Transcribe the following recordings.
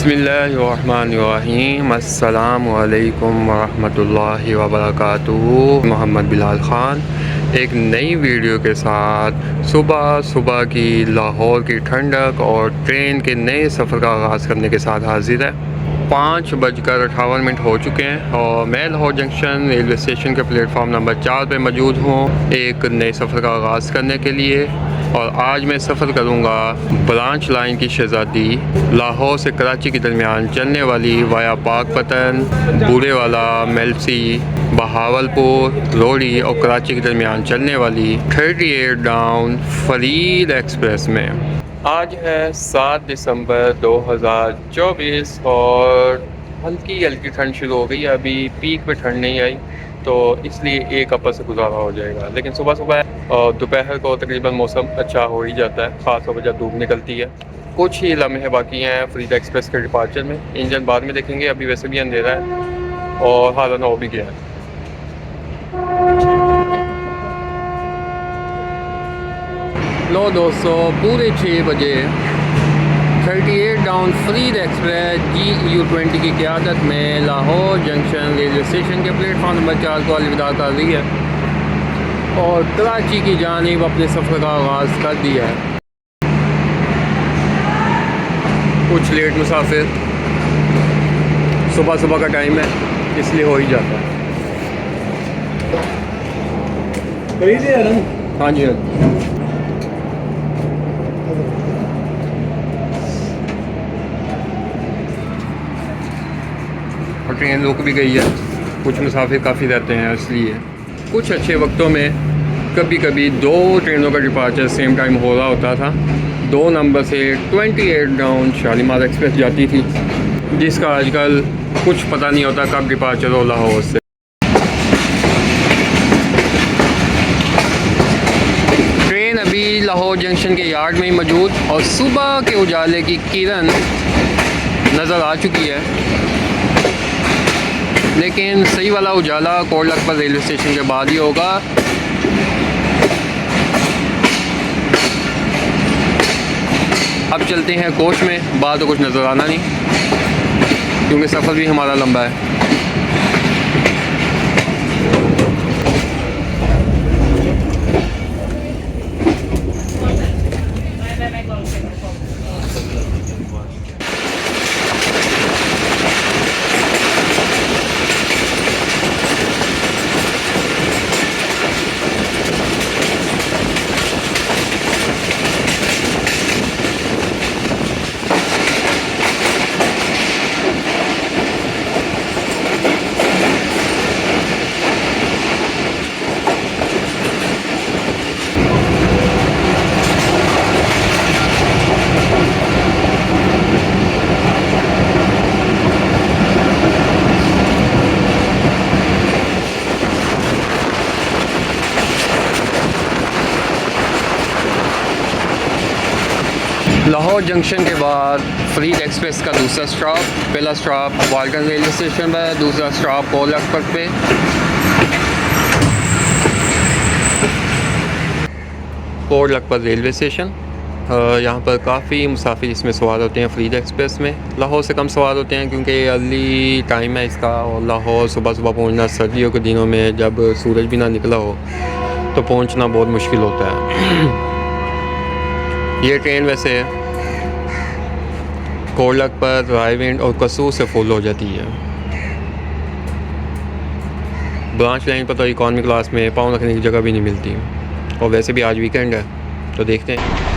बिस्मिल्लाहिर्रहमानिर्रहीम अस्सलामु अलैकुम वरहमतुल्लाहि वबरकातुहू। मोहम्मद बिलाल ख़ान एक नई वीडियो के साथ सुबह सुबह की लाहौर की ठंडक और ट्रेन के नए सफ़र का आगाज़ करने के साथ हाजिर है। 5:58 हो चुके हैं और मैं लाहौर जंक्शन रेलवे स्टेशन के प्लेटफॉर्म नंबर 4 पे मौजूद हूँ एक नए सफ़र का आगाज़ करने के लिए। और आज मैं सफ़र करूँगा ब्रांच लाइन की शहज़ादी लाहौर से कराची के दरमियान चलने वाली वाया पाकपतन, बूरेवाला, मेलसी, बहावलपुर, रोड़ी और कराची के दरमियान चलने वाली 38 डाउन फरीद एक्सप्रेस में। आज है 7 दिसंबर 2024 और हल्की हल्की ठंड शुरू हो गई है। अभी पीक पे ठंड नहीं आई तो इसलिए एक हफ्ते से गुजारा हो जाएगा, लेकिन सुबह सुबह और दोपहर को तकरीबन मौसम अच्छा हो ही जाता है, ख़ास तौर पर जब धूप निकलती है। कुछ ही लम्हे बाकी हैं फरीदा एक्सप्रेस के डिपार्चर में। इंजन बाद में देखेंगे, अभी वैसे भी अंधेरा है और हालाना हो भी गया है। लो दोस्तों, पूरे 6 बजे 38 डाउन फरीद एक्सप्रेस GU20 की क़यादत में लाहौर जंक्शन रेलवे स्टेशन के प्लेटफॉर्म नंबर 4 को अलविदा कर रही है और कराची की जानिब अपने सफ़र का आगाज़ कर दिया है। कुछ लेट मुसाफिर, सुबह सुबह का टाइम है इसलिए हो ही जाता है। हाँ जी, और ट्रेन रुक भी गई है। कुछ मुसाफिर काफ़ी रहते हैं इसलिए कुछ अच्छे वक्तों में कभी कभी 2 ट्रेनों का डिपार्चर सेम टाइम हो रहा होता था। 2 नंबर से 28 डाउन शालीमार एक्सप्रेस जाती थी, जिसका आजकल कुछ पता नहीं होता कब डिपार्चर हो लाहौर से। ट्रेन अभी लाहौर जंक्शन के यार्ड में ही मौजूद और सुबह के उजाले की किरण नज़र आ चुकी है, लेकिन सही वाला उजाला कोट लखपत रेलवे स्टेशन के बाद ही होगा। अब चलते हैं कोच में, बाद तो कुछ नज़र आना नहीं क्योंकि सफ़र भी हमारा लंबा है। लाहौर जंक्शन के बाद फरीद एक्सप्रेस का दूसरा स्टॉप, पहला स्टॉप वाल्टन रेलवे स्टेशन पर, दूसरा स्टॉप कोट लखपत पे। कोट लखपत रेलवे स्टेशन, यहाँ पर काफ़ी मुसाफिर इसमें सवार होते हैं। फरीद एक्सप्रेस में लाहौर से कम सवार होते हैं क्योंकि अर्ली टाइम है इसका, और लाहौर सुबह सुबह पहुँचना सर्दियों के दिनों में जब सूरज भी ना निकला हो तो पहुँचना बहुत मुश्किल होता है। ये ट्रेन वैसे कोट लखपत, रायविंड और कसूर से फुल हो जाती है। ब्रांच लाइन पर तो इकॉनमी क्लास में पाँव रखने की जगह भी नहीं मिलती, और वैसे भी आज वीकेंड है तो देखते हैं।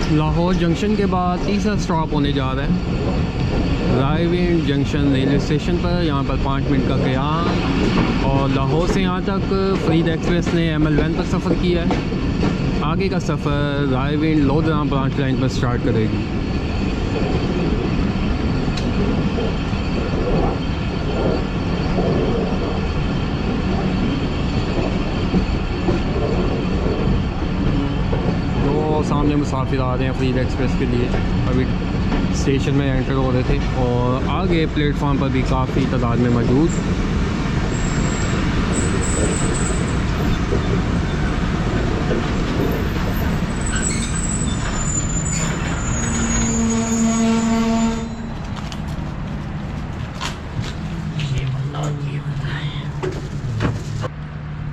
लाहौर जंक्शन के बाद तीसरा स्टॉप होने जा रहा है रायविंड जंक्शन रेलवे स्टेशन पर। यहाँ पर 5 मिनट का क़याम। और लाहौर से यहाँ तक फरीद एक्सप्रेस ने ML1 पर सफ़र किया है। आगे का सफ़र रायविंड लोधराम ब्रांच लाइन पर स्टार्ट करेगी। सामने मुसाफिर आ रहे हैं फरीद एक्सप्रेस के लिए, अभी स्टेशन में एंटर हो रहे थे। और आगे प्लेटफॉर्म पर भी काफ़ी तादाद में मौजूद।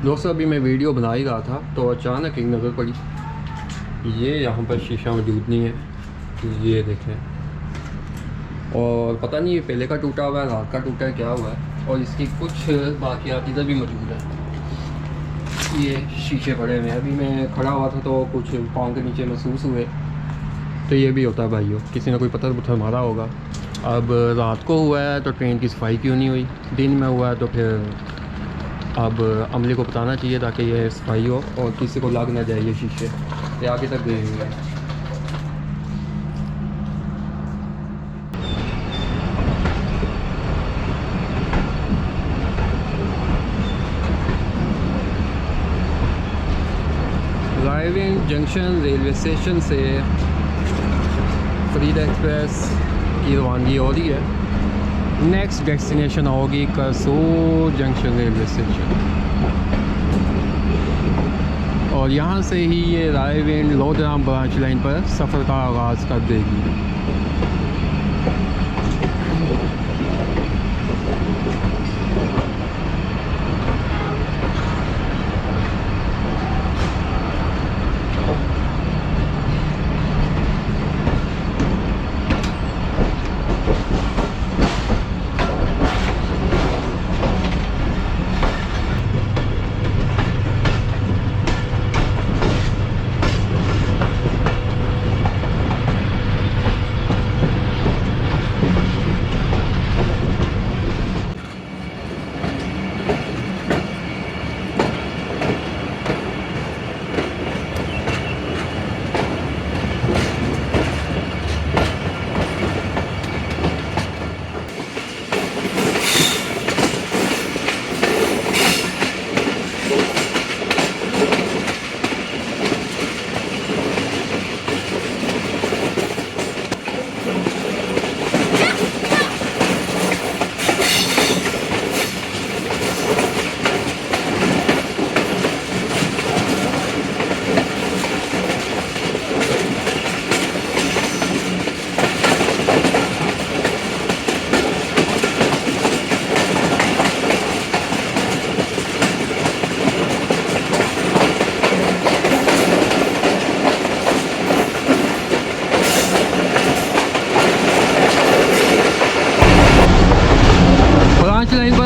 दोस्तों अभी मैं वीडियो बना ही रहा था तो अचानक एक नज़र पड़ी, ये यहाँ पर शीशा मौजूद नहीं है, ये देखें। और पता नहीं ये पहले का टूटा हुआ है, रात का टूटा है, क्या हुआ है। और इसकी कुछ बाकियात इधर भी मौजूद है। ये शीशे पड़े हुए हैं। अभी मैं खड़ा हुआ था तो कुछ पाँव के नीचे महसूस हुए। तो ये भी होता है भाइयों, किसी ने कोई पत्थर पुत्थर मारा होगा। अब रात को हुआ है तो ट्रेन की सफाई क्यों नहीं हुई, दिन में हुआ है तो फिर अब अमले को बताना चाहिए ताकि ये सफाई हो और किसी को लग ना जाए ये शीशे। ये आगे तक गए हुए हैं। रायविंड जंक्शन रेलवे स्टेशन से फरीद एक्सप्रेस की रवानगी हो रही है। नेक्स्ट डेस्टिनेशन होगी करसूर जंक्शन रेलवे स्टेशन। और यहाँ से ही ये रायविंड लोधराम ब्रांच लाइन पर सफ़र का आगाज़ कर देगी।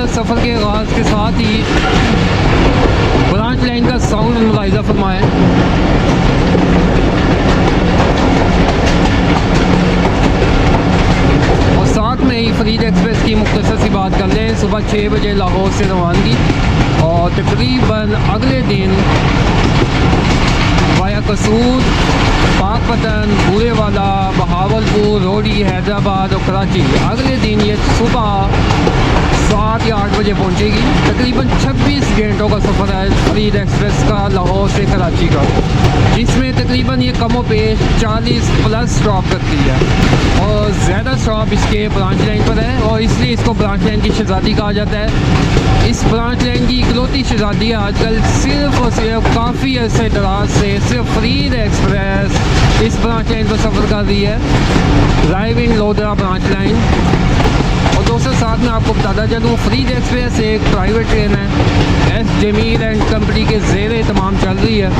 सफ़र के आगाज़ के साथ ही ब्रांच लाइन का साउंड मुलाहिज़ा फरमाएं। और साथ में ही फरीद एक्सप्रेस की मुख्तसर सी बात कर लें। सुबह 6 बजे लाहौर से रवानगी और तकरीबन अगले दिन वाया कसूर, पाकपतन, बूरेवाला, बहावलपुर, रोडी, हैदराबाद और कराची। अगले दिन ये सुबह 7 या 8 बजे पहुंचेगी। तकरीबन 26 घंटों का सफ़र है फरीद एक्सप्रेस का लाहौर से कराची का, जिसमें तकरीबन ये कमो पेश 40 प्लस स्टॉप करती है। और ज़्यादा स्टॉप इसके ब्रांच लाइन पर है और इसलिए इसको ब्रांच लाइन की शहज़ादी कहा जाता है। इस ब्रांच लाइन की इकलौती शहज़ादी आजकल सिर्फ़ और सिर्फ काफ़ी अरसे दराज से सिर्फ फरीद एक्सप्रेस इस ब्रांच लाइन पर सफ़र कर रही है, रायविंड लोधरा ब्रांच लाइन। और दोस्तों साथ में आपको बताता चलूँ, फरीद एक्सप्रेस एक प्राइवेट ट्रेन है, एस जमील एंड कंपनी के ज़ेरे तमाम चल रही है,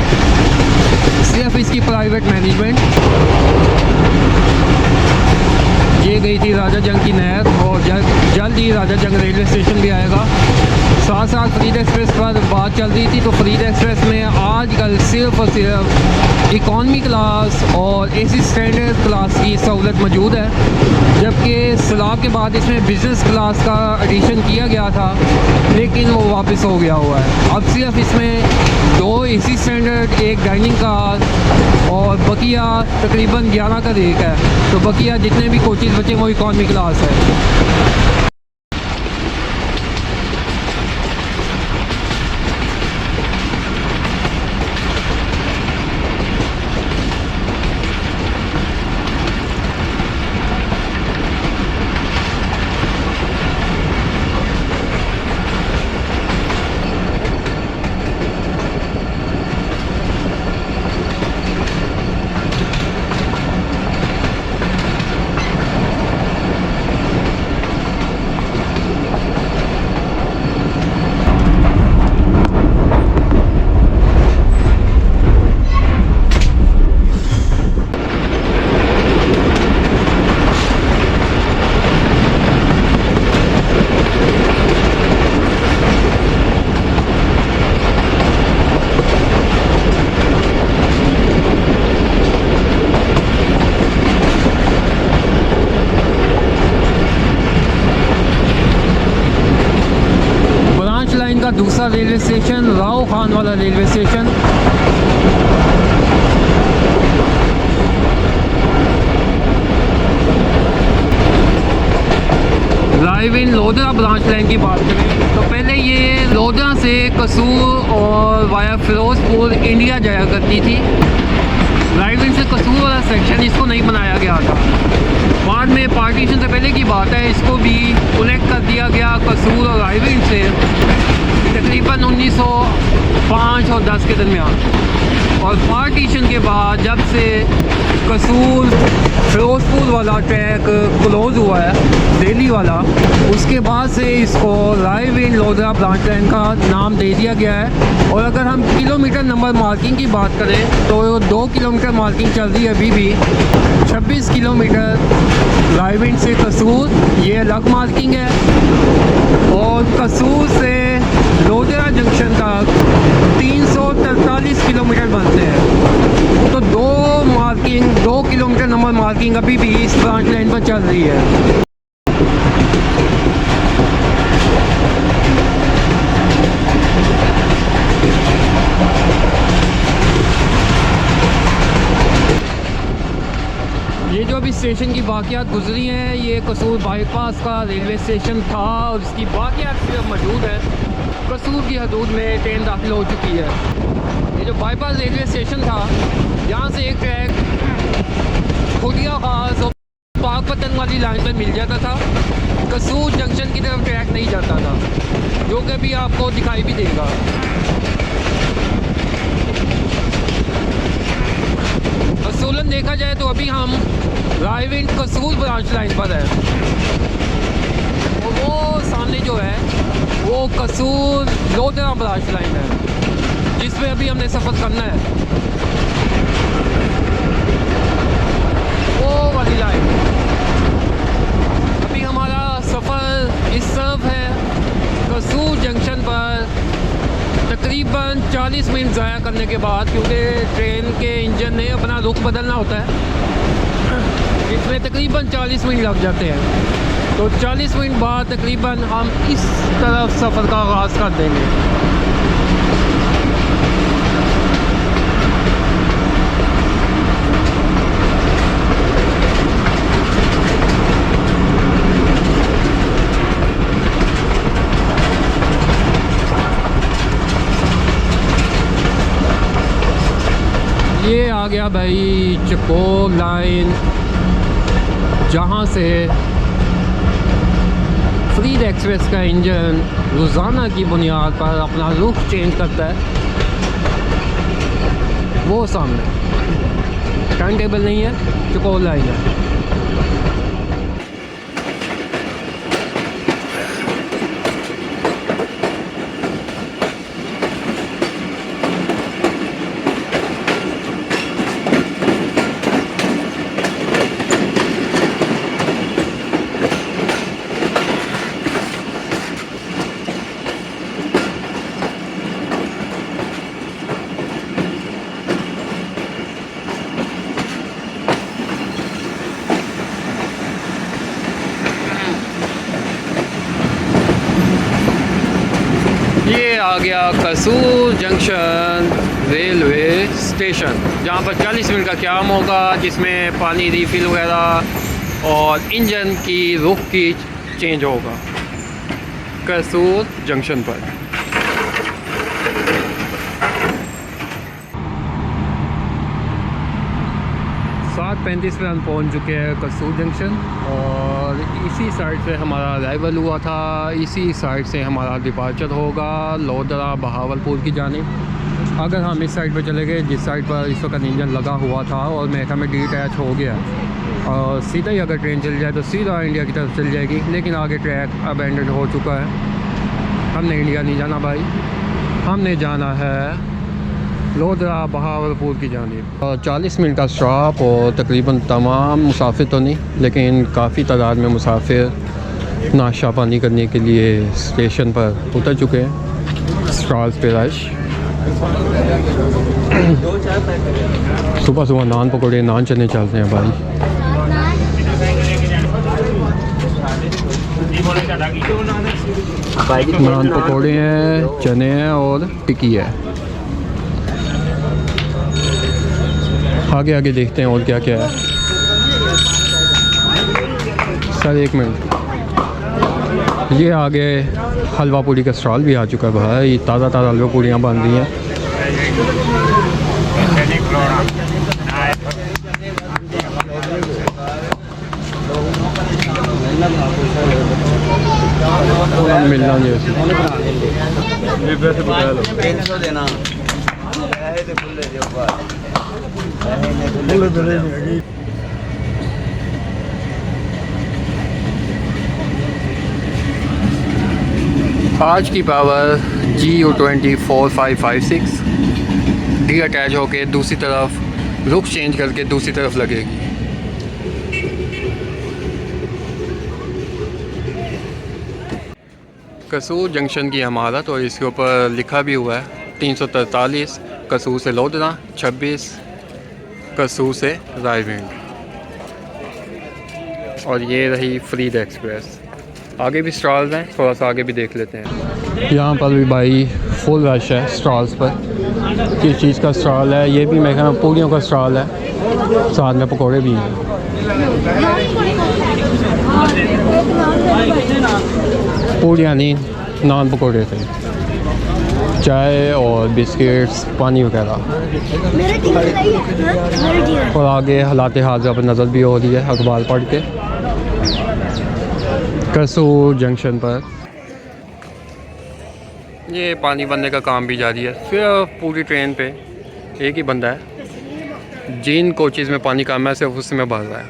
सिर्फ इसकी प्राइवेट मैनेजमेंट। ये गई थी राजा जंग की नहर और जल्द ही राजा जंग रेलवे स्टेशन भी आएगा। साथ साथ फरीद एक्सप्रेस पर बात चल रही थी, तो फरीद एक्सप्रेस में आजकल सिर्फ और सिर्फ इकॉनमी क्लास और एसी स्टैंडर्ड क्लास की सहूलत मौजूद है, जबकि सैलाब के बाद इसमें बिज़नेस क्लास का एडिशन किया गया था, लेकिन वो वापस हो गया हुआ है। अब सिर्फ इसमें 2 एसी स्टैंडर्ड, एक डाइनिंग कार और बकिया तकरीबन 11 का रेट है। तो बकिया जितने भी कोचेज़ बचे वो इकॉनमी क्लास है। दूसरा railway station Rao Khan Wala railway station. Drive in Lodhra branch line की बात करें तो पहले ये लोधरा से कसूर और वाया फिरोजपुर इंडिया जाया करती थी। ड्राइव इन से कसूर वाला सेक्शन इसको नहीं बनाया गया था, बाद में पार्टीशन से पहले की बात है, इसको भी कनेक्ट कर दिया गया कसूर और ड्राइव इन से तकरीबन 1905 और 10 के दरमियान। और पार्टीशन के बाद जब से कसूर फिरोजपुर वाला ट्रैक क्लोज हुआ है दिल्ली वाला, उसके बाद से इसको drive in Lodhra branch line का नाम दे दिया गया है। और अगर हम किलोमीटर नंबर मार्किंग की बात करें तो 2 किलोमीटर मार्किंग चल रही है अभी भी। 26 किलोमीटर ड्राइव इन से कसूर, ये अलग मार्किंग है। और कसूर से लोधरा जंक्शन तक 343 किलोमीटर बनते हैं। तो 2 किलोमीटर नंबर मार्किंग अभी भी इस ब्रांच लाइन पर चल रही है। ये जो अभी स्टेशन की बाकियात गुजरी हैं, ये कसूर बाईपास का रेलवे स्टेशन था और इसकी बाकियात सिर्फ मौजूद है। कसूर की हदूद में ट्रेन दाखिल हो चुकी है। ये जो बाईपास रेलवे स्टेशन था, यहाँ से एक ट्रैक खुदिया खास और पाकपतन वाली लाइन पर मिल जाता था। कसूर जंक्शन की तरफ ट्रैक नहीं जाता था, जो कि अभी आपको दिखाई भी देगा। असूलन देखा जाए तो अभी हम ड्राइव इन कसूर ब्रांच लाइन पर है। वो सामने जो है वो कसूर लोधरा ब्रांच लाइन है, जिसमें अभी हमने सफ़र करना है। वो वाली लाइन अभी हमारा सफ़र इस तरफ है। कसूर जंक्शन पर तकरीबन 40 मिनट ज़ाया करने के बाद, क्योंकि ट्रेन के इंजन ने अपना रुख बदलना होता है, इसमें तकरीबन 40 मिनट लग जाते हैं। तो 40 मिनट बाद तकरीबन हम इस तरफ सफ़र का आगाज़ कर देंगे। ये आ गया भाई चकोर लाइन, जहाँ से फरीद एक्सप्रेस का इंजन रोज़ाना की बुनियाद पर अपना रुख चेंज करता है। वो सामने टाइम टेबल नहीं है, चकोर लाइन है। गया कसूर जंक्शन रेलवे स्टेशन, जहाँ पर 40 मिनट का क़याम होगा, जिसमें पानी रिफ़िल वगैरह और इंजन की रुख की चेंज होगा कसूर जंक्शन पर। 7:35 पे हम पहुंच चुके हैं कसूर जंक्शन और इसी साइड से हमारा अराइवल हुआ था, इसी साइड से हमारा डिपार्चर होगा लोधरा बहावलपुर की जानिब। अगर हम इस साइड पर चले गए जिस साइड पर इस वक्त इंजन लगा हुआ था और मेरठा में डिटैच हो गया और सीधा ही अगर ट्रेन चल जाए तो सीधा इंडिया की तरफ चल जाएगी, लेकिन आगे ट्रैक अबैंडन हो चुका है। हमने इंडिया नहीं जाना भाई, हमने जाना है लोधरा बहावलपुर की जानिब। 40 मिनट का स्टॉप और तकरीबन तमाम मुसाफिर तो नहीं लेकिन काफ़ी तादाद में मुसाफिर नाश्ता पानी करने के लिए स्टेशन पर उतर चुके हैं। स्टॉल्स पे रश, सुबह सुबह नान पकौड़े नान चने चलते हैं भाई। नान पकौड़े हैं, चने हैं और टिक्की है। आगे आगे देखते हैं और क्या क्या है। सर एक मिनट, ये आगे हलवा पूड़ी का स्टॉल भी आ चुका है भाई। ताज़ा ताज़ा हलवा पूड़ियाँ बन रही हैं। मिलना जैसे आज की पावर GU204556 डी अटैच होके दूसरी तरफ रुख चेंज करके दूसरी तरफ लगेगी। कसूर जंक्शन की इमारत और इसके ऊपर लिखा भी हुआ है 343 कसूर से लोधरा, 26 कसूर से रायविंड। और ये रही फ्रीड एक्सप्रेस। आगे भी स्टॉल्स हैं, थोड़ा सा आगे भी देख लेते हैं। यहाँ पर भी भाई फुल रश है स्टॉल्स पर। किस चीज़ का स्टॉल है? ये भी मेरे ख्याल में पूड़ियों का स्टॉल है, साथ में पकौड़े भी हैं। पूड़ियाँ नहीं, नान पकौड़े थे, चाय और बिस्किट्स, पानी वगैरह। और आगे हालात हाज़िर पर नज़र भी हो रही है अखबार पढ़ के। कसूर जंक्शन पर ये पानी भरने का काम भी जारी है। सिर्फ पूरी ट्रेन पे एक ही बंदा है, जिन कोचेज़ में पानी कम है सिर्फ उसमें भर रहा है।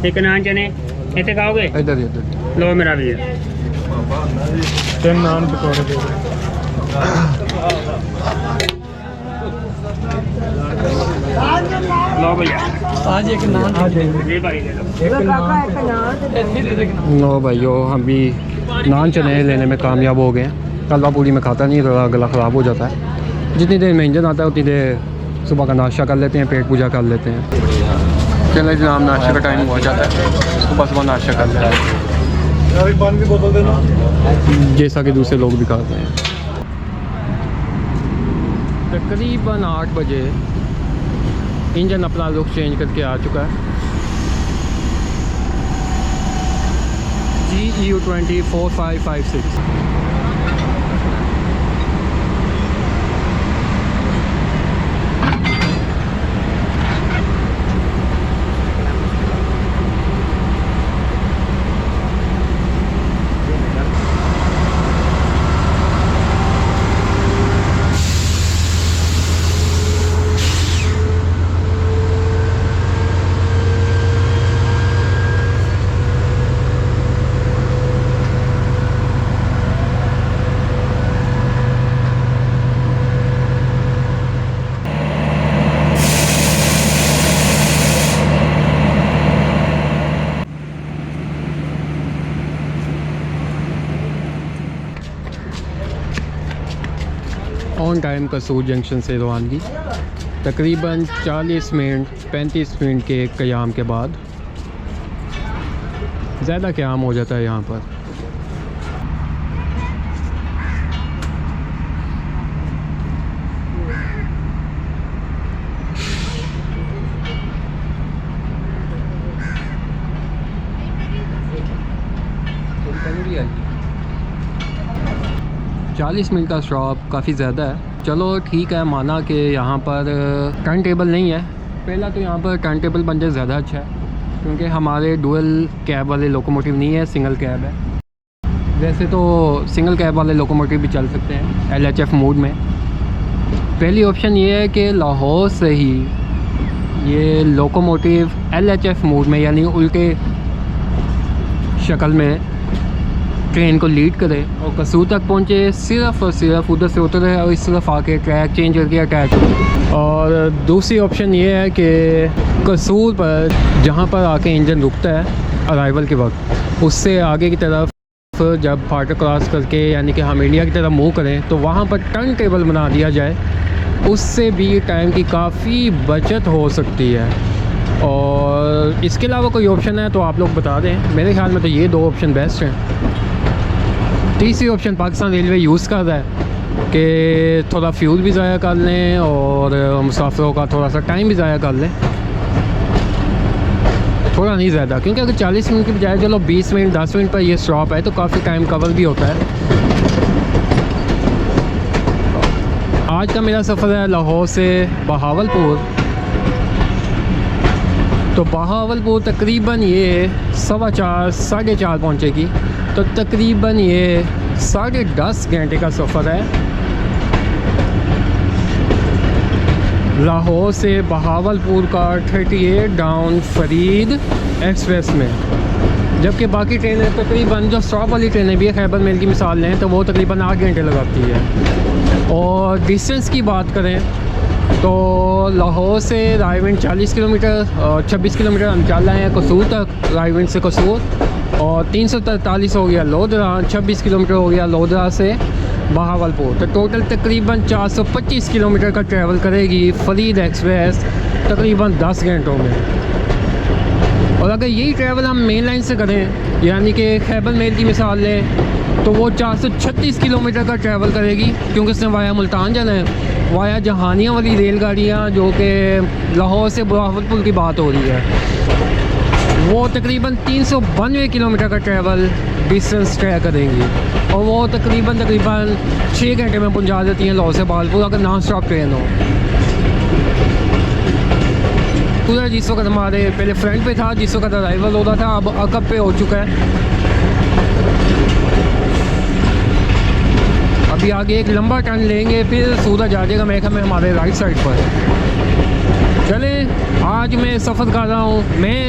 एक नान चने इतने खाओगे? इधर इधर लो मेरा भी है। 10 नान पकौड़े दे दो। लो भैया आज एक नान ये भाई ले लो। नो भाइयों, हम भी नान चने लेने में कामयाब हो गए हैं। हलवा पूड़ी में खाता नहीं, थोड़ा गला ख़राब हो जाता है। जितनी देर में इंजन आता है उतनी देर सुबह का नाश्ता कर लेते हैं, पेट पूजा कर लेते हैं। चले जनाब, नाश्ते का टाइम हो जाता है, सुबह सुबह नाश्ता कर लेते हैं। एक पानी की बोतल देना, जैसा कि दूसरे लोग भी खाते हैं। तकरीबन 8 बजे इंजन अपना रुख चेंज करके आ चुका है। GU204556। ऑन टाइम कसूर जंक्शन से रवानगी तकरीबन 40 मिनट 35 मिनट के क़याम के बाद। ज़्यादा क़याम हो जाता है यहाँ पर। 40 मिनट का स्टॉप काफ़ी ज़्यादा है। चलो ठीक है, माना कि यहाँ पर टाइम टेबल नहीं है। पहला तो यहाँ पर टाइम टेबल बन जाए ज़्यादा अच्छा है, क्योंकि हमारे डुअल कैब वाले लोकोमोटिव नहीं है, सिंगल कैब है। वैसे तो सिंगल कैब वाले लोकोमोटिव भी चल सकते हैं LHF मोड में। पहली ऑप्शन ये है कि लाहौर से ही ये लोकोमोटिव LHF मोड में यानी उल्टे शक्ल में ट्रेन को लीड करे और कसूर तक पहुँचे, सिर्फ़ और सिर्फ उधर से उतरे और इस तरफ आके ट्रैक चेंज करके अटैक करे। और दूसरी ऑप्शन ये है कि कसूर पर जहाँ पर आके इंजन रुकता है अराइवल के वक्त, उससे आगे की तरफ जब फाटक क्रॉस करके यानी कि हम इंडिया की तरफ मूव करें तो वहाँ पर टर्न टेबल बना दिया जाए। उससे भी टाइम की काफ़ी बचत हो सकती है। और इसके अलावा कोई ऑप्शन है तो आप लोग बता दें। मेरे ख्याल में तो ये 2 ऑप्शन बेस्ट हैं। तीसरी ऑप्शन पाकिस्तान रेलवे यूज़ कर रहा है कि थोड़ा फ्यूल भी ज़ाया कर लें और मुसाफिरों का थोड़ा सा टाइम भी ज़ाया कर लें, थोड़ा नहीं ज़्यादा, क्योंकि अगर 40 मिनट की बजाय चलो 20 मिनट 10 मिनट पर ये स्टॉप है तो काफ़ी टाइम कवर भी होता है। आज का मेरा सफ़र है लाहौर से बहावलपुर। तो बहावलपुर तकरीबन ये 4:15 साढ़े 4 पहुँचेगी, तो तकरीबन ये 10.5 घंटे का सफ़र है लाहौर से बहावलपुर का 38 डाउन फरीद एक्सप्रेस में। जबकि बाकी ट्रेनें तकरीबन जो स्टॉप वाली ट्रेनें भी है, खैबर मेल की मिसाल लें तो वो तकरीबन 8 घंटे लगाती है। और डिस्टेंस की बात करें तो लाहौर से रायविंड 40 किलोमीटर और 26 किलोमीटर हम चल रहे हैं कसूर तक, रायविंड से कसूर, और 343 हो गया लोधरा, 26 किलोमीटर हो गया लोधरा से बहावलपुर। तो टोटल तकरीबन 425 किलोमीटर का ट्रैवल करेगी फरीद एक्सप्रेस तकरीबन 10 घंटों में। और अगर यही ट्रैवल हम मेन लाइन से करें यानी कि खैबर मेल की मिसाल लें तो वो 436 किलोमीटर का ट्रैवल करेगी, क्योंकि उसने वाया मुल्तान जाना है। वाया जहानिया वाली रेलगाड़ियाँ जो कि लाहौर से बहावलपुर की बात हो रही है, वो तकरीबन 392 किलोमीटर का ट्रैवल डिस्टेंस तय करेंगी और वो तकरीबन 6 घंटे में पहुंचा देती हैं लाहौर से बहावलपुर अगर नॉन स्टॉप ट्रेन हो। पूरा जिस वक्त हमारे पहले फ्रंट पे था, जिस वक्त अराइवल हो रहा था, अब अकब पे हो चुका है। अभी आगे एक लंबा टर्न लेंगे, फिर सूरज आ जाएगा मेरे में हमारे राइट साइड पर। चले, आज मैं सफ़र कर रहा हूँ मैं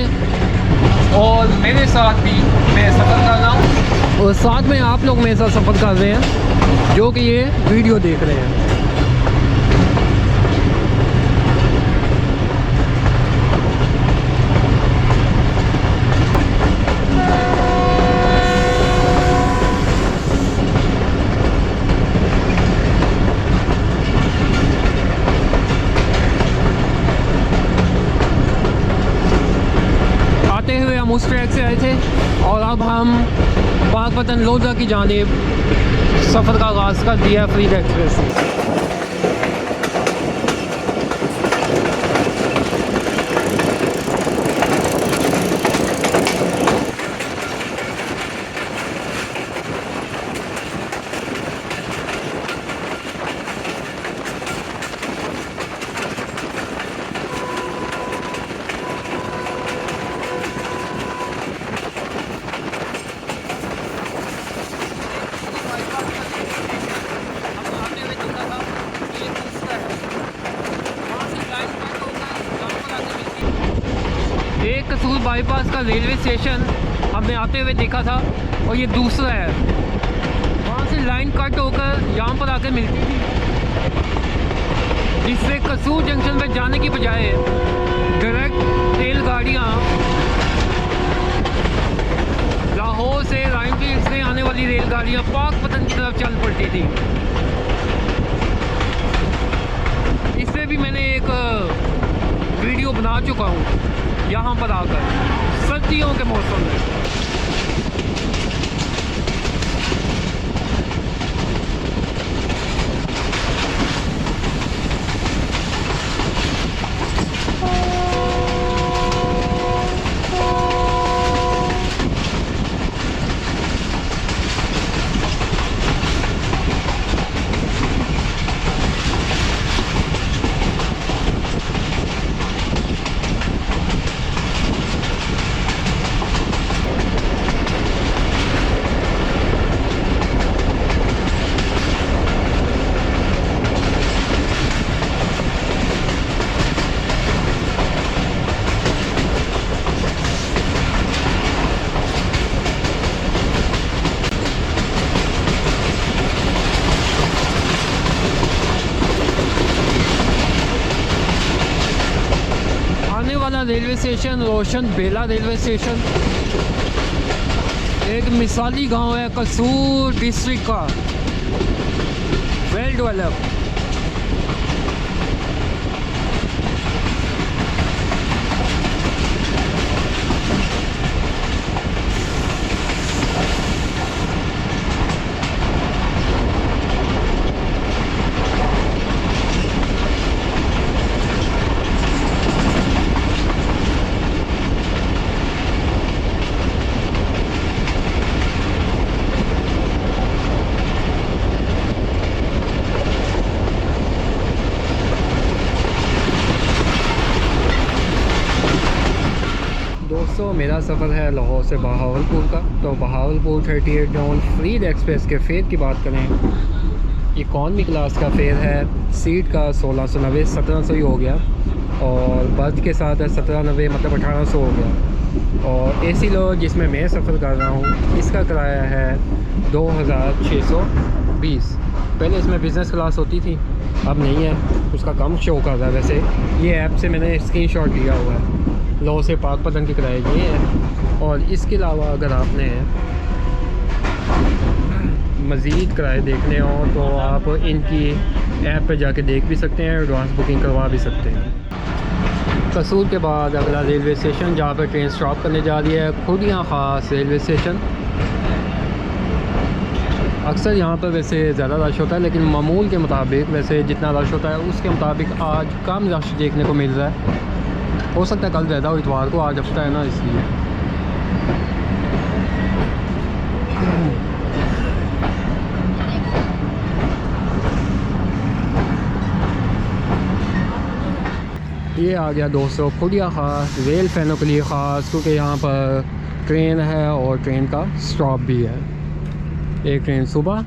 और मेरे साथ भी मैं सफ़र कर रहा हूँ और साथ में आप लोग मेरे साथ सफ़र कर रहे हैं जो कि ये वीडियो देख रहे हैं। उस ट्रैक से आए थे और अब हम पाकपतन लोधा की जानिब सफ़र का आगाज़ कर दिया फरीद एक्सप्रेस से। एक कसूर बाईपास का रेलवे स्टेशन हमने आते हुए देखा था और ये दूसरा है। वहाँ से लाइन कट होकर यहाँ पर आकर मिलती थी, जिससे कसूर जंक्शन पर जाने की बजाय डायरेक्ट रेलगाड़ियाँ लाहौर से रायमपीर से आने वाली रेलगाड़ियाँ पाकपतन की तरफ चल पड़ती थी। इससे भी मैंने एक वीडियो बना चुका हूँ यहाँ पर आकर सर्दियों के मौसम में। रेलवे स्टेशन रोशन बेला रेलवे स्टेशन एक मिसाली गांव है कसूर डिस्ट्रिक्ट का, वेल डेवलप। दोस्तों मेरा सफ़र है लाहौर से बहावलपुर का। तो बहावलपुर 38 डाउन फ्रीड एक्सप्रेस के फेयर की बात करें, इकॉनमी क्लास का फेयर है सीट का 1690, 1700 ही हो गया, और बर्थ के साथ है 1790 मतलब 1800 हो गया। और एसी लो जिसमें मैं सफ़र कर रहा हूँ इसका किराया है 2620। पहले इसमें बिज़नेस क्लास होती थी, अब नहीं है, उसका कम शो कर रहा है। वैसे ये ऐप से मैंने स्क्रीनशॉट लिया हुआ है। लो से पाकपतन की किराया ये है। और इसके अलावा अगर आपने मज़ीद किराए देखने हो तो आप इनकी ऐप पे जाके देख भी सकते हैं, एडवांस बुकिंग करवा भी सकते हैं। कसूर के बाद अगला रेलवे स्टेशन जहाँ पर ट्रेन स्टॉप करने जा रही है खुदिया ख़ास रेलवे स्टेशन। अक्सर यहाँ पर वैसे ज़्यादा रश होता है, लेकिन मामूल के मुताबिक वैसे जितना रश होता है उसके मुताबिक आज कम रश देखने को मिल रहा है। हो सकता है कल ज़्यादा हो, इतवार को, आज हफ्ता है ना इसलिए। ये आ गया दोस्तों खुदिया ख़ास रेल फैनों के लिए ख़ास, क्योंकि यहाँ पर ट्रेन है और ट्रेन का स्टॉप भी है। एक ट्रेन सुबह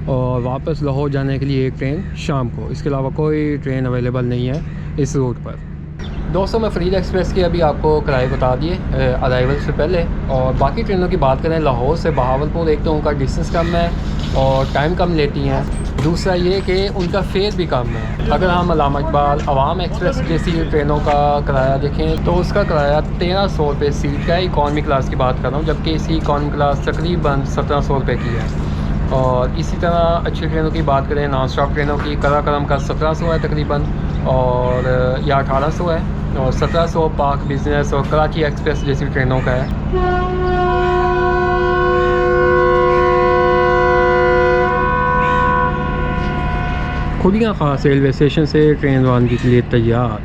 और वापस लाहौर जाने के लिए एक ट्रेन शाम को, इसके अलावा कोई ट्रेन अवेलेबल नहीं है इस रूट पर। दोस्तों मैं फ्रीड एक्सप्रेस की अभी आपको किराए बता दिए अराइवल से पहले। और बाकी ट्रेनों की बात करें लाहौर से बहावलपुर, एक तो उनका डिस्टेंस कम है और टाइम कम लेती हैं, दूसरा ये कि उनका फेयर भी कम है। अगर हम अल्लामा इकबाल अवाम एक्सप्रेस जैसी ट्रेनों का किराया देखें तो उसका किराया 1300 रुपये सीट का है। इकॉनमी क्लास की बात कर रहा हूँ, जबकि इसी इकॉनमी क्लास तकरीबन 1700 रुपये की है। और इसी तरह अच्छी ट्रेनों की बात करें नॉन स्टॉप ट्रेनों की, कराकरम का 1700 है तकरीबन, और या 1800 है, और 1700 पाक बिजनेस और कराची एक्सप्रेस जैसी ट्रेनों का है। खुदिया ख़ास रेलवे स्टेशन से ट्रेन रवानगी के लिए तैयार।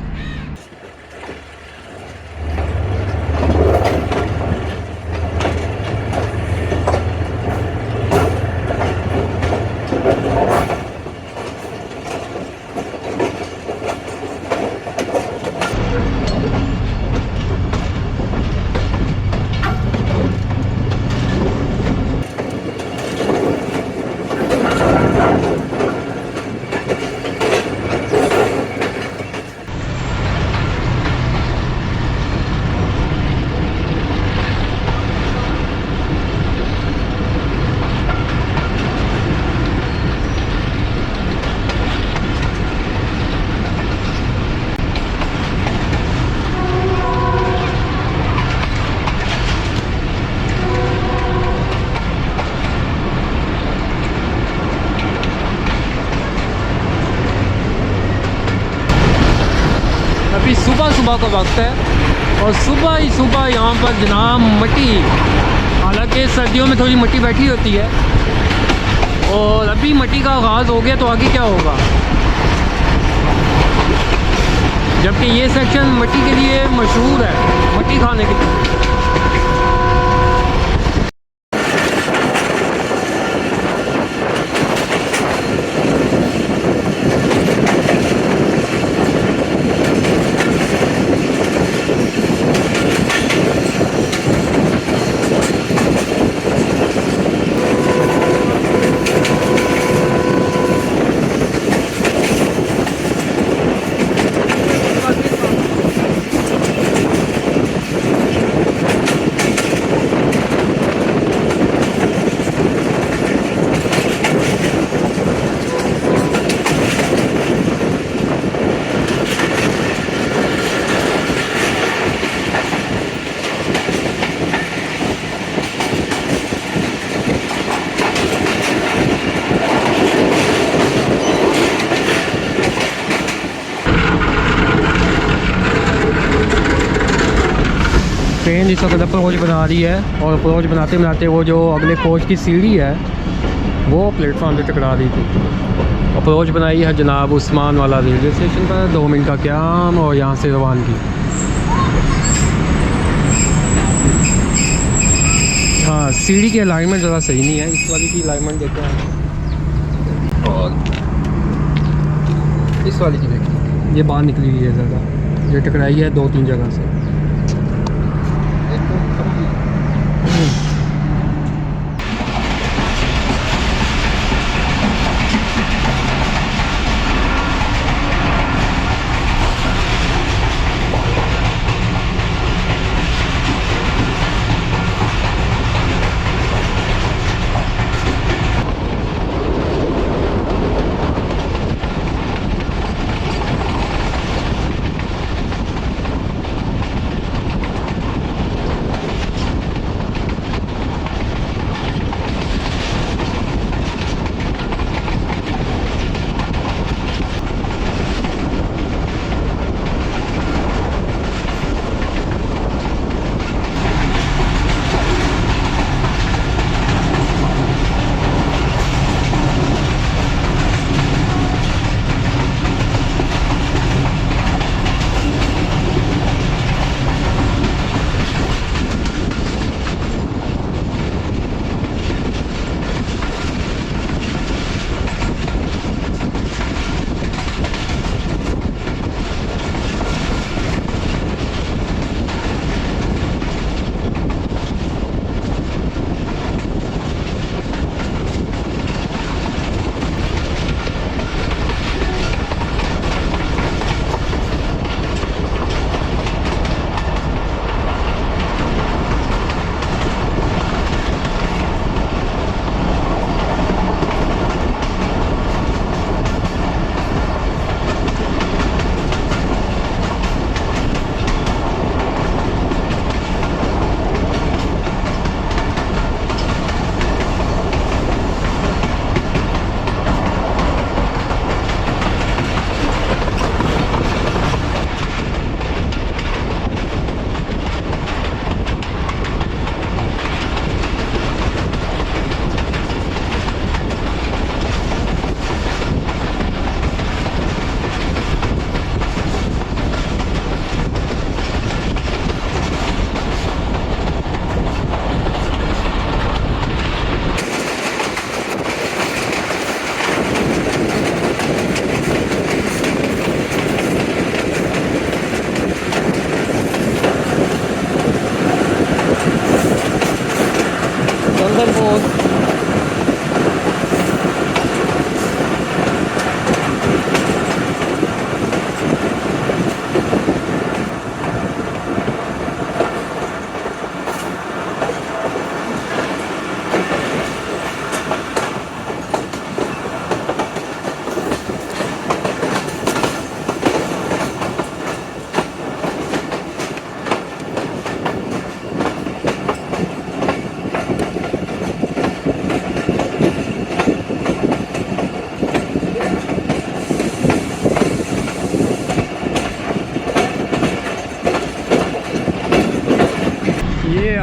अभी सुबह का वक्त है और सुबह ही सुबह यहाँ पर जनाब मिट्टी, हालांकि सर्दियों में थोड़ी मिट्टी बैठी होती है और अभी मिट्टी का आगाज़ हो गया, तो आगे क्या होगा। जबकि ये सेक्शन मिट्टी के लिए मशहूर है, मिट्टी खाने के लिए। ट्रेन इस वक्त अप्रोच बना रही है और अप्रोच बनाते बनाते वो जो अगले कोच की सीढ़ी है वो प्लेटफॉर्म पे टकरा रही थी। अप्रोच बनाई है जनाब उस्मान वाला रेलवे स्टेशन पर, 2 मिनट का क़याम और यहाँ से रवानगी। हाँ, सीढ़ी की अलाइनमेंट ज़रा सही नहीं है, इस वाली की अलाइनमेंट देखते हैं और इस वाली की देखिए, ये बाहर निकली हुई है ज़्यादा, ये टकराई है 2-3 जगह से।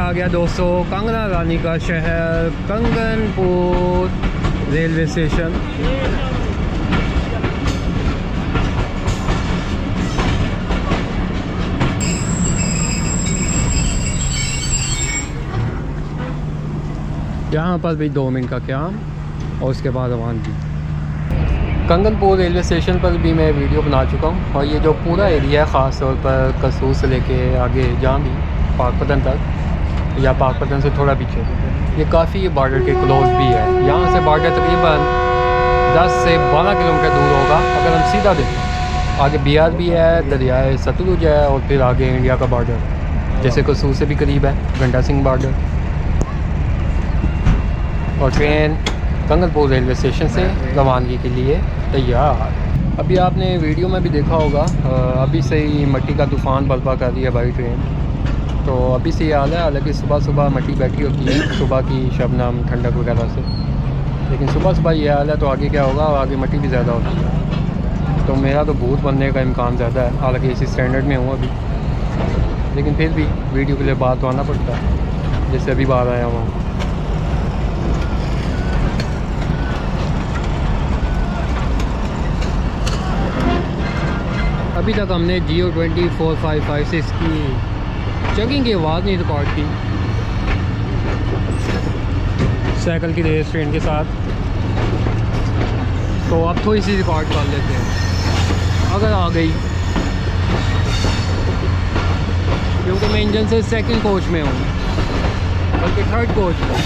आ गया दोस्तों कंगना रानी का शहर कंगनपुर रेलवे स्टेशन। यहाँ पर भी 2 मिनट का क़याम और उसके बाद रवानगी। कंगनपुर रेलवे स्टेशन पर भी मैं वीडियो बना चुका हूँ और ये जो पूरा एरिया है ख़ास तौर पर कसूर से लेके आगे जहाँ भी पाकपतन तक या पाकपतन से थोड़ा पीछे, ये काफ़ी बॉर्डर के क्लोज भी है। यहाँ से बॉर्डर तकरीबन 10 से 12 किलोमीटर दूर होगा अगर हम सीधा देखें। आगे बिहार भी है, दरियाए सतलुज है और फिर आगे इंडिया का बॉर्डर जैसे कसूर से भी करीब है गंडा सिंह बॉर्डर। और ट्रेन कंगनपुर रेलवे स्टेशन से रवानगी के लिए तैयार। अभी आपने वीडियो में भी देखा होगा अभी से ही मट्टी का तूफ़ान बर्पा कर रही है भाई ट्रेन। तो अभी से ये हाल है, हालांकि सुबह सुबह मट्टी बैठी होती है सुबह की शबनम ठंडक वगैरह से, लेकिन सुबह सुबह ये हाल है तो आगे क्या होगा, आगे मट्टी भी ज़्यादा होती है। तो मेरा तो भूत बनने का इम्कान ज़्यादा है, हालांकि इसी स्टैंडर्ड में हूँ अभी। लेकिन फिर भी वीडियो के लिए बाहर तो आना पड़ता है, जैसे अभी बाहर आया हुआ हूँ। अभी तक हमने GO24556 की चेकिंग की आवाज़ नहीं रिकॉर्ड की, साइकिल की रेस ट्रेन के साथ। तो अब थोड़ी सी रिकॉर्ड कर लेते हैं अगर आ गई, क्योंकि मैं इंजन से सेकंड कोच में हूँ, बल्कि थर्ड कोच में।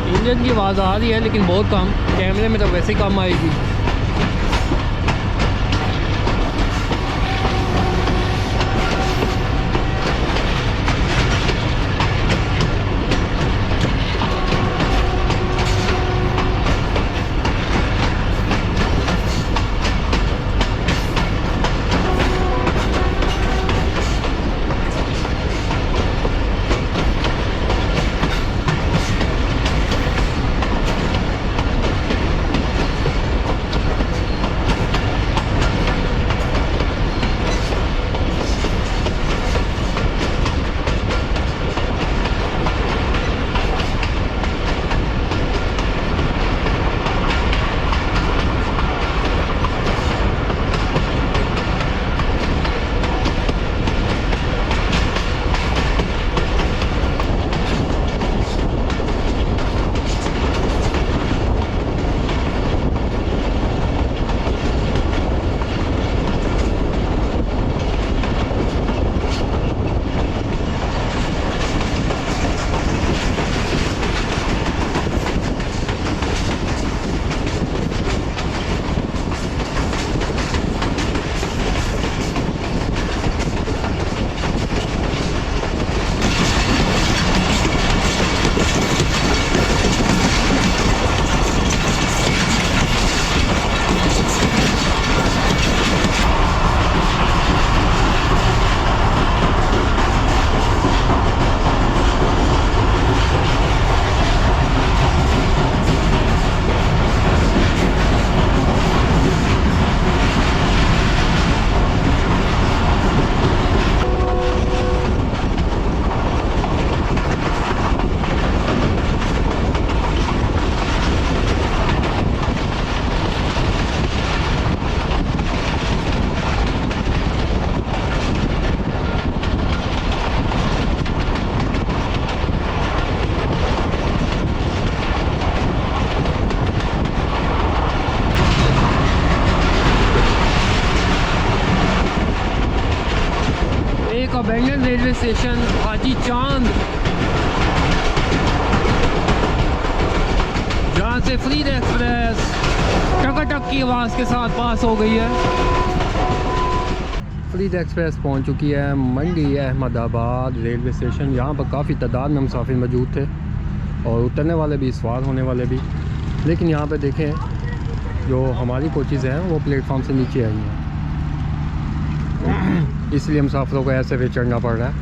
इंजन की आवाज़ आ रही है लेकिन बहुत कम, कैमरे में तो वैसे ही कम आएगी। अबैंडन रेलवे स्टेशन हाजी चांद, जहाँ से फ्रीड एक्सप्रेस टकाटक की आवाज़ के साथ पास हो गई है। फ्रीड एक्सप्रेस पहुँच चुकी है मंडी अहमदाबाद रेलवे स्टेशन। यहाँ पर काफ़ी तादाद में मुसाफिर मौजूद थे और उतरने वाले भी, सवार होने वाले भी। लेकिन यहाँ पे देखें, जो हमारी कोचेज़ हैं वो प्लेटफॉर्म से नीचे आई हैं, इसलिए मुसाफिरों को ऐसे पे चढ़ना पड़ रहा है।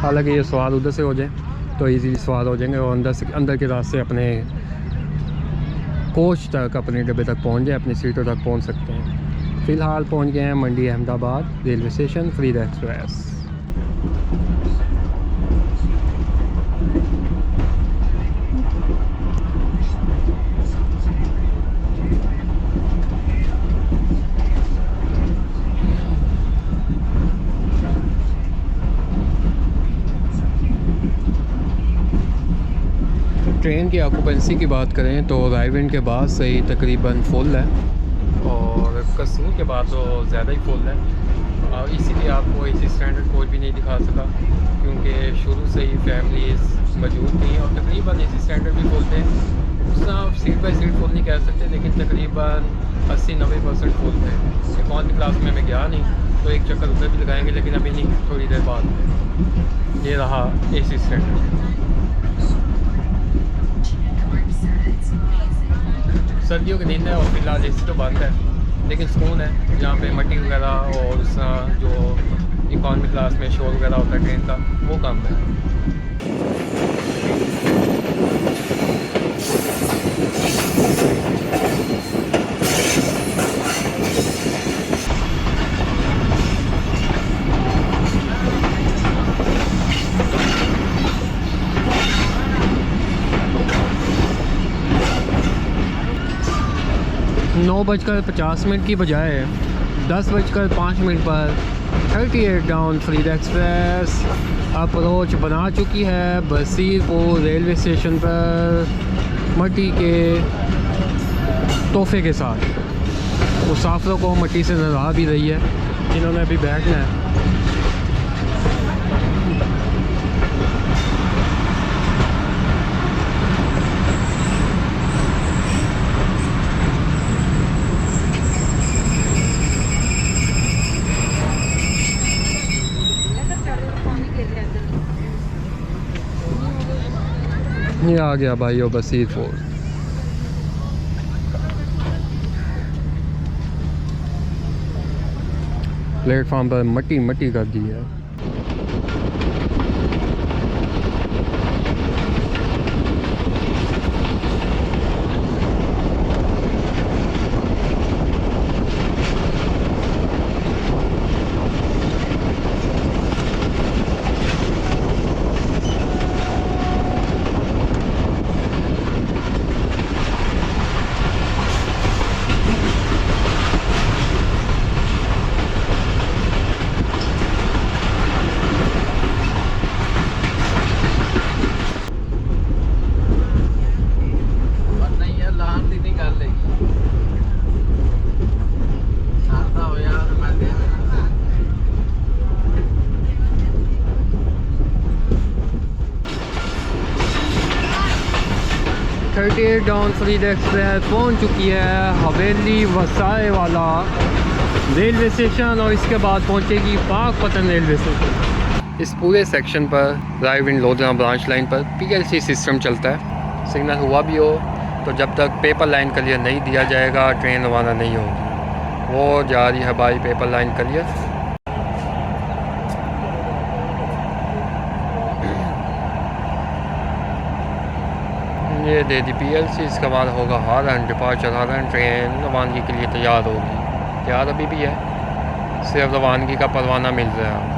हालांकि ये सवार उधर से हो जाए तो इजीली सवार हो जाएंगे और अंदर के रास्ते अपने कोच तक, अपने डब्बे तक पहुंच जाए, अपनी सीटों तक पहुंच सकते हैं। फ़िलहाल पहुंच गए हैं मंडी अहमदाबाद रेलवे स्टेशन फ्रीड एक्सप्रेस। ट्रेन की ऑक्यूपेंसी की बात करें तो रायविंड के बाद से ही तकरीबन फुल है और कसूर के बाद तो ज़्यादा ही फुल है। और इसीलिए आपको एसी स्टैंडर्ड कोच भी नहीं दिखा सका, क्योंकि शुरू से ही फैमिलीज़ मौजूद थी और तकरीबन एसी स्टैंडर्ड भी फुल थे। सीट बाई सीट फुल नहीं कह सकते, लेकिन तकरीबन 80-90% फुल थे। इकॉनमी क्लास में मैं गया नहीं, तो एक चक्कर उधर भी लगाएंगे, लेकिन अभी नहीं, थोड़ी देर बाद। ये रहा AC सेट। सर्दियों के दिन है और फिलहाल AC तो बंद है, लेकिन सुकून है। यहाँ पे मट्टी वगैरह और उस जो इकॉनमी क्लास में शोर वगैरह होता है ट्रेन का, वो कम है। नौ बजकर 50 मिनट की बजाय 10:05 पर 38 डाउन फरीदा एक्सप्रेस अप्रोच बना चुकी है बसीरपुर रेलवे स्टेशन पर मट्टी के तोहफे के साथ। मुसाफिरों को मट्टी से नजर भी रही है, जिन्होंने अभी बैठना है। ये आ गया भाइयों बसीरपुर। प्लेटफॉर्म पर मट्टी मट्टी कर दी है। डाउन फरीदा एक्सप्रेस पहुंच चुकी है हवेली वसाए वाला रेलवे स्टेशन और इसके बाद पहुंचेगी पाकपतन रेलवे स्टेशन। इस पूरे सेक्शन पर रायविंड लोधरा ब्रांच लाइन पर PLC सिस्टम चलता है। सिग्नल हुआ भी हो तो जब तक पेपर लाइन क्लियर नहीं दिया जाएगा ट्रेन रवाना नहीं होगी। वो जा रही है भाई पेपर लाइन क्लियर। ये दे दी PLC, इसके बाद होगा हारन डिपार्चर हारन। ट्रेन रवानगी के लिए तैयार होगी, तैयार अभी भी है, सिर्फ रवानगी का परवाना मिल रहा है।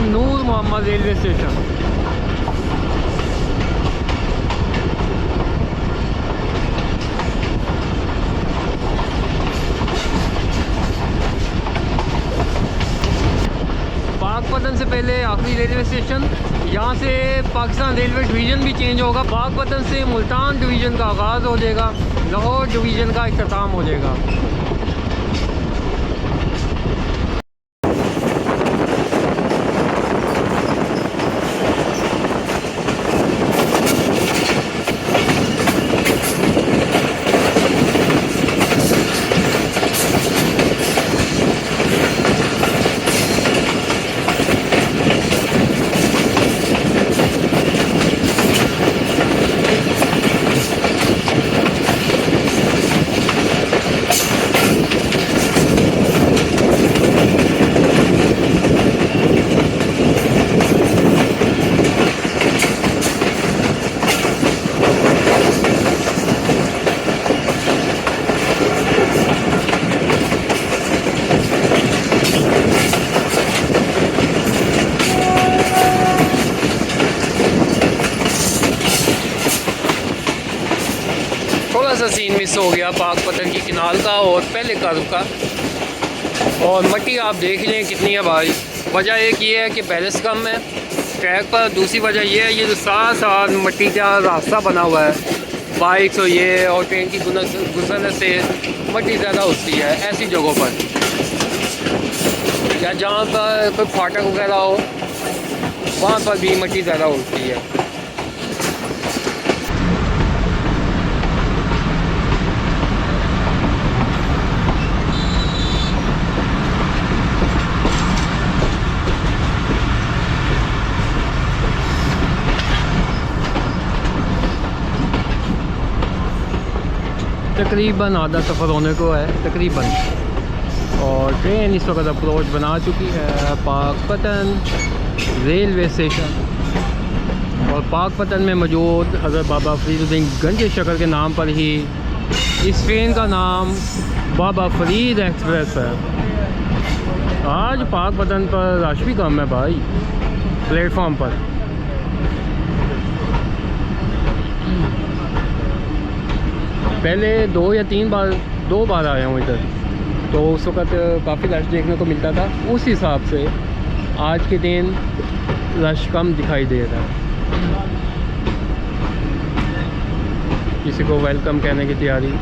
नूर मोहम्मद रेलवे स्टेशन। पाकपतन से पहले आखिरी रेलवे स्टेशन। यहाँ से पाकिस्तान रेलवे डिवीज़न भी चेंज होगा। पाकपतन से मुल्तान डिवीज़न का आगाज़ हो जाएगा, लाहौर डिवीज़न का इख्तिताम हो जाएगा। थोड़ा सा सीन मिस हो गया पाकपतन की किनाल का और पहले कर्व का। और मट्टी आप देख लें कितनी है भाई। वजह एक ये है कि बैलेंस कम है ट्रैक पर। दूसरी वजह ये है, ये जो साथ साथ मट्टी का रास्ता बना हुआ है बाइक्स और ये और ट्रेन की गुजरने से मट्टी ज़्यादा उठती है ऐसी जगहों पर, या जहाँ पर कोई फाटक वगैरह हो वहाँ पर भी मट्टी ज़्यादा उठती है। तकरीबन आधा सफ़र होने को है तकरीबन, और ट्रेन इस वक्त अप्रोच बना चुकी है पाकपतन रेलवे स्टेशन। और पाकपतन में मौजूद हज़रत बाबा फरीदुद्दीन गंज शकर के नाम पर ही इस ट्रेन का नाम बाबा फरीद एक्सप्रेस है। आज पाकपतन पर रश भी कम है भाई प्लेटफॉर्म पर। पहले दो बार आया हूँ इधर, तो उस वक़्त काफ़ी रश देखने को मिलता था। उस हिसाब से आज के दिन रश कम दिखाई दे रहा है। किसी को वेलकम कहने की तैयारी।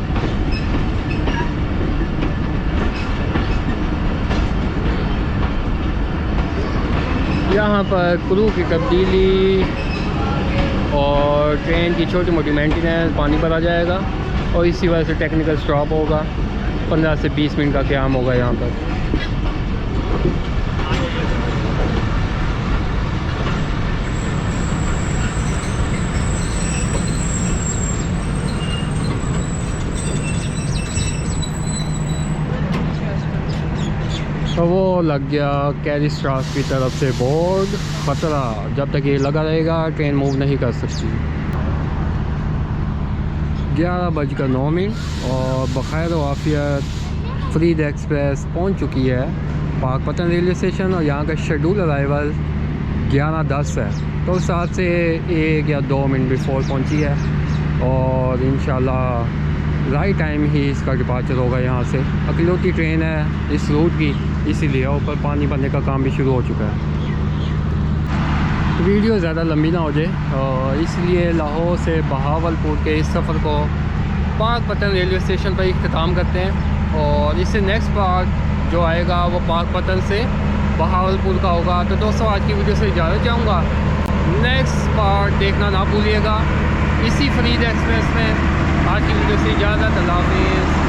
यहाँ पर क्रू की तब्दीली और ट्रेन की छोटी मोटी मेंटेनेंस पानी पर आ जाएगा, और इसी वजह से टेक्निकल स्टॉप होगा। 15 से 20 मिनट का क़याम होगा यहाँ पर। तो वो लग गया कैरी स्टाफ की तरफ से बोर्ड, ख़तरा। जब तक ये लगा रहेगा ट्रेन मूव नहीं कर सकती। 11:09 और बखैर वाफियत फरीद एक्सप्रेस पहुंच चुकी है पाकपतन रेलवे स्टेशन। और यहाँ का शेड्यूल अराइवल 11:10 है, तो साथ से 1 या 2 मिनट बिफोर पहुंची है। और इंशाल्लाह राइट टाइम ही इसका डिपार्चर होगा यहाँ से। अकलौती ट्रेन है इस रूट की, इसीलिए ऊपर पानी भरने का काम भी शुरू हो चुका है। वीडियो ज़्यादा लंबी ना हो जाए, और इसलिए लाहौर से बहावलपुर के इस सफ़र को पाकपतन रेलवे स्टेशन पर इख्तिताम करते हैं। और इससे नेक्स्ट पार्ट जो आएगा वो पाकपतन से बहावलपुर का होगा। तो दोस्तों आज की वीडियो से इजाज़त चाहूँगा, नेक्स्ट पार्ट देखना ना भूलिएगा इसी फरीद एक्सप्रेस में। आज की वीडियो से इजाज़त, अल्लाह हाफ़िज़।